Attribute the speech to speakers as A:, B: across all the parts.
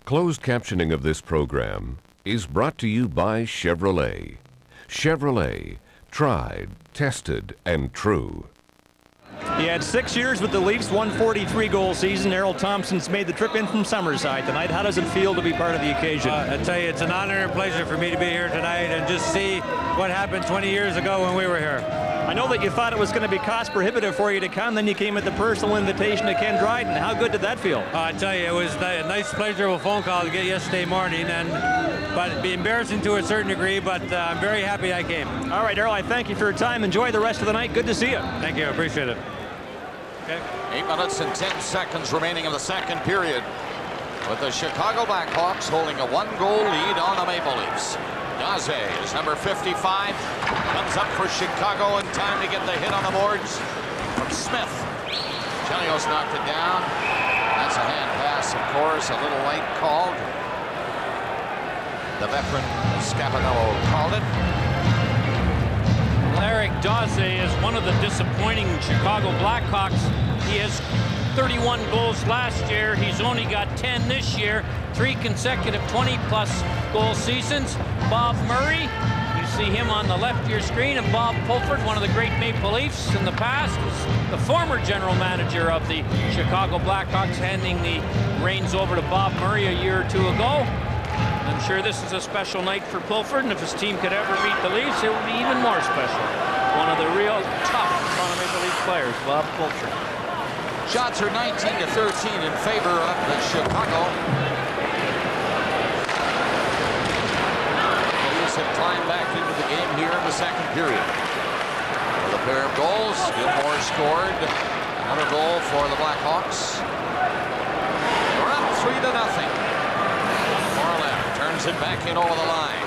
A: Closed captioning of this program is brought to you by Chevrolet. Chevrolet, tried, tested, and true.
B: He had 6 years with the Leafs, 143-goal season. Errol Thompson's made the trip in from Summerside tonight. How does it feel to be part of the occasion?
C: I tell you, it's an honor and pleasure for me to be here tonight and just see what happened 20 years ago when we were here.
B: I know that you thought it was going to be cost prohibitive for you to come, then you came at the personal invitation to Ken Dryden. How good did that feel?
C: I tell you, it was a nice, pleasurable phone call to get yesterday morning, but it'd be embarrassing to a certain degree, but I'm very happy I came.
B: All right, Errol, I thank you for your time. Enjoy the rest of the night. Good to see you.
C: Thank you, I appreciate it.
D: Okay. 8 minutes and 10 seconds remaining in the second period, with the Chicago Blackhawks holding a 1-goal lead on the Maple Leafs. Daze is number 55, comes up for Chicago in time to get the hit on the boards from Smith. Chelios knocked it down. That's a hand pass, of course, a little late called. The veteran Scapinello called it.
E: Eric Daze is one of the disappointing Chicago Blackhawks. He has 31 goals last year. He's only got 10 this year. 3 consecutive 20-plus goal seasons. Bob Murray, you see him on the left of your screen, and Bob Pulford, one of the great Maple Leafs in the past, was the former general manager of the Chicago Blackhawks, handing the reins over to Bob Murray a year or two ago. I'm sure this is a special night for Pulford, and if his team could ever beat the Leafs, it would be even more special. One of the real tough Maple Leaf players, Bob Pulford.
D: Shots are 19-13 in favor of the Chicago. The Leafs have climbed back into the game here in the second period. With a pair of goals, Gilmore scored. Another goal for the Blackhawks. They're up 3-0. Turns it back in over the line.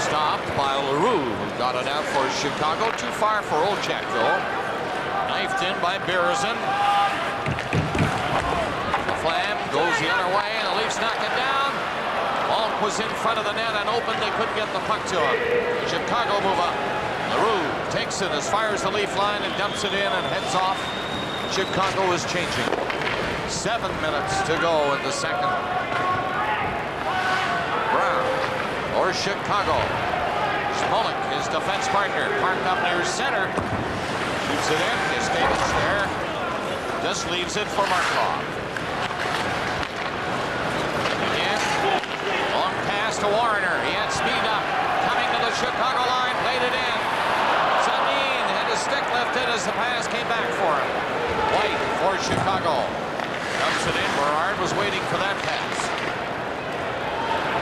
D: Stopped by LaRue, who got it out for Chicago. Too far for Olchek, though. Knifed in by Berezin. The flam goes the other way, and the Leafs knock it down. Malk was in front of the net and open. They couldn't get the puck to him. Chicago move up. LaRue takes it as fires the Leaf line and dumps it in and heads off. Chicago is changing. 7 minutes to go in the second. Or Chicago. Smolik, his defense partner, parked up near center. Shoots it in. Escapes there. Just leaves it for Markov. Again. Long pass to Warner. He had speed up. Coming to the Chicago line. Played it in. Sandin had his stick lifted as the pass came back for him. White for Chicago. Dumps it in. Berard was waiting for that pass.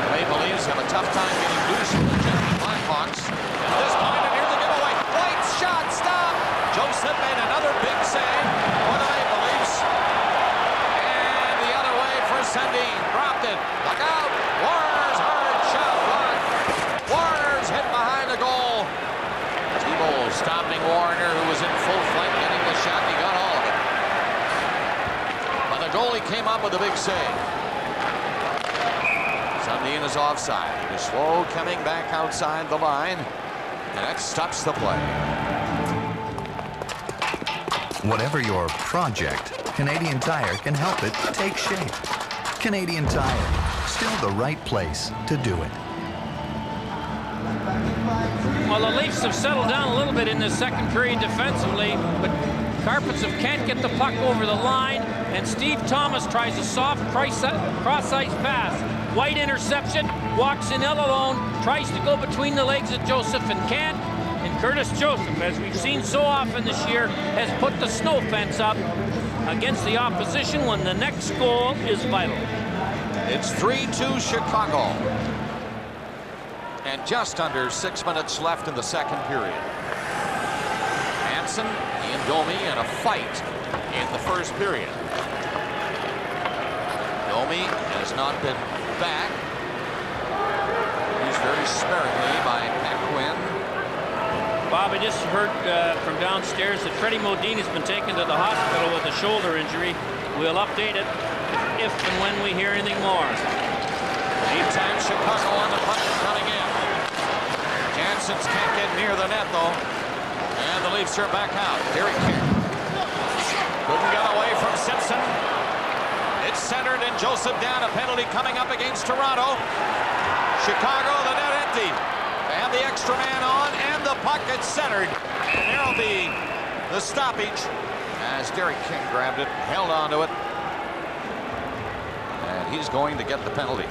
D: Maple Leafs have a tough time getting loose from the Jersey Blackhawks. At this point, and here's the giveaway. White's shot, stop! Joseph made another big save for the Maple Leafs. And the other way for Sandin. Dropped it. Look out! Warner's hard shot blocked. Warner's hit behind the goal. Thibault stopping Warner, who was in full flight getting the shot. He got all of it. But the goalie came up with a big save. Sandin is offside. He's slow coming back outside the line, and that stops the play.
F: Whatever your project, Canadian Tire can help it take shape. Canadian Tire, still the right place to do it.
E: Well, the Leafs have settled down a little bit in the second period defensively, but Karpovtsev can't get the puck over the line, and Steve Thomas tries a soft cross-ice pass. White interception, walks in all alone, tries to go between the legs of Joseph and can't. And Curtis Joseph, as we've seen so often this year, has put the snow fence up against the opposition when the next goal is vital.
D: It's 3-2 Chicago. And just under 6 minutes left in the second period. Hansen and Domi in a fight in the first period. Domi has not been back. Used very sparingly by Pat Quinn.
E: Bob, I just heard from downstairs that Freddie Modine has been taken to the hospital with a shoulder injury. We'll update it if and when we hear anything more.
D: Meantime, Chicago on the puck coming in. Janssens can't get near the net, though. And the Leafs are back out. Here he can. Couldn't get away from Simpson. It's centered, and Joseph down. A penalty coming up against Toronto. Chicago, the net empty. They have the extra man on, and the puck gets centered. And there'll be the stoppage as Derek King grabbed it, held on to it. And he's going to get the penalty.